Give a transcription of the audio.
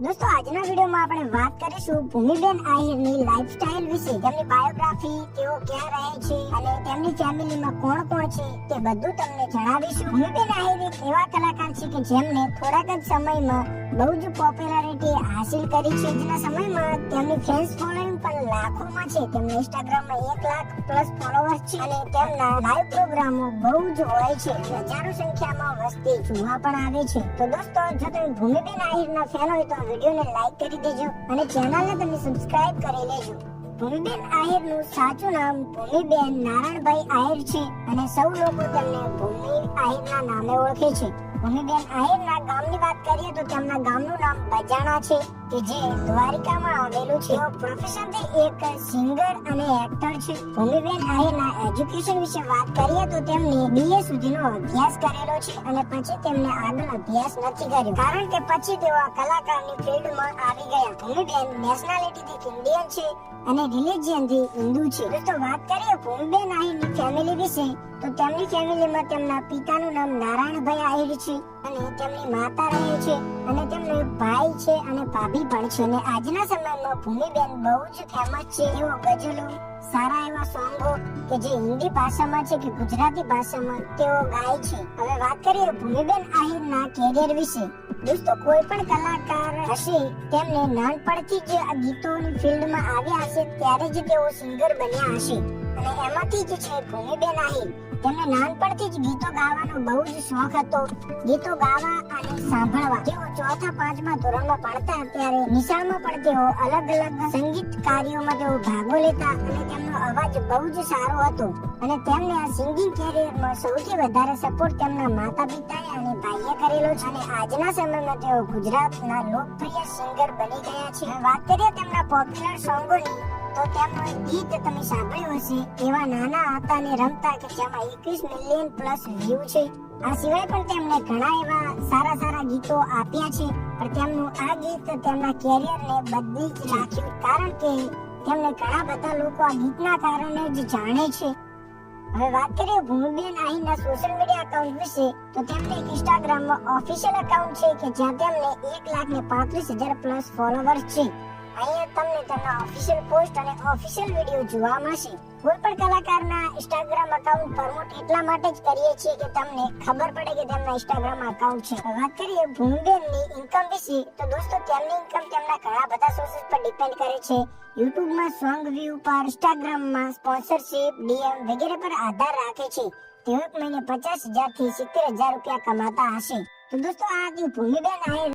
दोस्तों આજના વિડિયોમાં આપણે વાત કરીશું ભૂમિબેન આહિરની લાઈફસ્ટાઈલ વિશે, તેમની બાયોગ્રાફી, તેઓ ક્યાં રહે છે અને તેમની ફેમિલીમાં કોણ કોણ છે તે બધું તમને જણાવીશું। ભૂમિબેન આહિર એક એવા કલાકાર છે કે જેમને થોડાક જ સમયમાં બહુ જ પોપ્યુલારિટી હાસિલ કરી છે। આજના સમયમાં તેમની ફેન્સ ફોલોઈંગ પણ લાખોમાં છે। તેમના ઇન્સ્ટાગ્રામમાં 1 લાખ પ્લસ ફોલોઅર્સ છે અને તેમના લાઈવ પ્રોગ્રામો બહુ જ હોય છે। હજારો સંખ્યામાં વસ્તી જોવા પણ આવે છે। તો દોસ્તો, જો તમે ભૂમિબેન આહિરના ફેન હોય તો વિડિયોને લાઈક કરી દેજો અને ચેનલને તમે સબસ્ક્રાઇબ કરી લેજો। ભૂમિબેન આહિરનું સાચું નામ ભૂમિબેન નારાયણભાઈ આહિર છે અને સૌ લોકો તેમને ભૂમિ આહિરના નામે ઓળખે છે। ભૂમિબેન આહિરના ગામની વાત કરીએ તો તેમના ગામનું નામ બજાણા છે કે જે દ્વારિકામાં આવેલું છે। તેઓ પ્રોફેશનથી એક સિંગર અને એક્ટર છે। ભૂમિબેન આહિરના એજ્યુકેશન વિશે વાત કરીએ તો તેમને BA સુધીનો અભ્યાસ કરેલો છે અને પછી તેમને આગળ અભ્યાસ નથી કર્યો, કારણ કે પછી તેઓ કલાકારની ફિલ્ડમાં આવી ગયા। ભૂમિબેન નેશનાલિટીથી ઇન્ડિયન છે અને રિલિજિયનથી હિન્દુ છે। દોસ્તો, વાત કરીએ ભૂમિબેન આહિરની ફેમિલી વિશે તો તેમની ફેમિલીમાં તેમના પિતાનું નામ નારાયણભાઈ આહિર છે અને તેમની માતા રહે છે અને તેમનો એક ભાઈ છે અને ભાભી પણ છે। અને આજના સમયમાં ભૂમિબેન બહુ જ ફેમસ છે। તેઓ ગઝલો, સારા એવા સોંગો કે જે હિન્દી ભાષામાં છે કે ગુજરાતી ભાષામાં તેઓ ગાય છે। હવે વાત કરીએ ભૂમિબેન આહિરના કેરિયર વિશે। દોસ્તો, કોઈ પણ કલાકાર હશે તેમને નાનપણથી જ આ ગીતોની ફિલ્ડમાં આવ્યા હશે ત્યારે જ તેઓ સિંગર બન્યા હશે અને એમાંથી જ છે ભૂમિબેન આહિર। તેમને નાનપણથી જ ગીતો ગાવાનો બહુ જ શોખ હતો। ગીતો ગાવા અને સાંભળવા। તેઓ 4થા 5મા ધોરણમાં ભણતા ત્યારે નિશાળમાં પણ તેઓ અલગ અલગ સંગીત કાર્યોમાં તેઓ ભાગો લેતા અને તેમનો અવાજ બહુ જ સારો હતો અને તેમને આ સિંગિંગ કેરિયરમાં સૌથી વધારે સપોર્ટ તેમના માતા પિતાએ અને ભાઈએ કરેલો છે અને આજના સમયમાં તેઓ ગુજરાતના લોકપ્રિય સિંગર બની ગયા છે। વાત કરીએ તેમના પોપ્યુલર સોંગોની તો તેમનું એક ગીત તમે સાંભળ્યું હશે, એવા નાના હતા ને રમતા, કે જેમાં 21 મિલિયન પ્લસ વ્યૂ છે। આ સિવાય પણ તેમણે ઘણા એવા સારા સારા ગીતો આપ્યા છે, પણ તેમનું આ ગીત તેમના કેરિયરને બદલી જ નાખ્યું, કારણ કે તેમને ઘણા બધા લોકો આ ગીતના કારણે જ જાણે છે। હવે વાત કરીએ ભૂમિબેન આહિરના સોશિયલ મીડિયા એકાઉન્ટ વિશે તો તેમને ઇન્સ્ટાગ્રામમાં ઓફિશિયલ એકાઉન્ટ છે કે જ્યાં તેમને 1,35,000 પ્લસ ફોલોઅર્સ છે। અહીંયા તમને તેમના ઓફિશિયલ પોસ્ટ અને ઓફિશિયલ વિડિયો જોવા મળશે। કોઈ પણ કલાકારના ઇન્સ્ટાગ્રામ એકાઉન્ટ પ્રમોટ એટલા માટે જ કરીએ છીએ કે તમને ખબર પડે કે તેમના ઇન્સ્ટાગ્રામ એકાઉન્ટ છે। વાત કરીએ ભૂમિબેનની ઇન્કમ વિશે તો દોસ્તો, તેમની ઇન્કમ તેમના ઘણા બધા સોર્સિસ પર ડિપેન્ડ કરે છે। યુટ્યુબમાં સોંગ વ્યૂ પર, ઇન્સ્ટાગ્રામમાં સ્પોન્સરશિપ, DM વગેરે પર આધાર રાખે છે। તેઓ એક મહિને 50,000 થી 70,000 રૂપિયા કમાતા હશે। તો દોસ્તો, આ હતી ભૂમિબેન આહિર।